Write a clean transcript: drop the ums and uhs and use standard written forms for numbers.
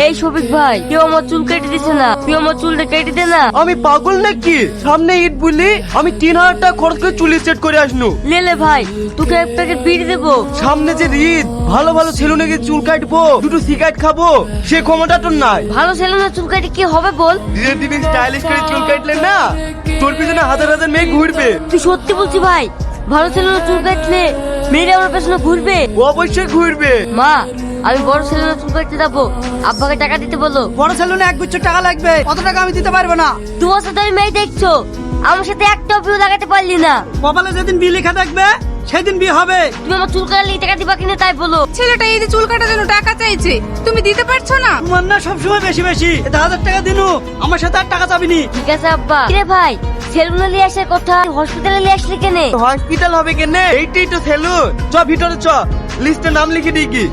এই শফিক ভাই, কেউ আমার চুল কেটে দিছে না, তুই আমার চুলটা কেটে দে না। আমি পাগল নাকি? সামনে ঈদ বলি আমি 3000 টাকা খরচ করে চুল সেট করে আসনু। লে ভাই, তোকে এক প্যাকেট বিড়ি দেবো। সামনে যে ঈদ, ভালো ভালো সেলুনে গিয়ে চুল কাটবো, দুটো সিগারেট খাবো, সে ক্ষমতা তোর নাই। ভালো ছেলে না চুল কাটে কি হবে বল? ধীরে ধীরে স্টাইলিশ করে চুল কাটলে না, তোর পিছনে হাজার হাজার মেয়ে ঘুরবে। তুই সত্যি বলছি ভাই? ভালো ছেলে না চুল কাটলে মেয়েরা আমার পেছনে ঘুরবে? অবশ্যই ঘুরবে। মা, আমি বড় ছেলে না চুল কাটতে যাবো, আব্বাকে টাকা দিতে বলো। বড় সেলুনে 1 গুচ্ছ টাকা লাগবে, কত টাকা আমি দিতে পারবো না। 2 বছর ধরে মেয়ে দেখছো, আমার সাথে একটা ভিউ লাগাতে পারলি না। কপালে যেদিন বিয়ে লেখা থাকবে সেদিন বিয়ে হবে। তুমি আমার চুল কাটলে টাকা দিবা কিনা তাই বলো। ছেলেটা এই যে চুল কাটার জন্য টাকা চাইছে, তুমি দিতে পারছো না? তোমার না সবসময় বেশি বেশি, 1000 টাকা দিনু, আমার সাথে আর টাকা চাবিনি। ঠিক আছে আব্বা। কিরে ভাই, সেলুনে নিয়ে আসার কথা হসপিটালে নিয়ে আসলি কেনে? হসপিটাল হবে কেনে? এইটাই তো সেলুন। চ ভিতরে চ, লিস্টে নাম লিখে দিই কি।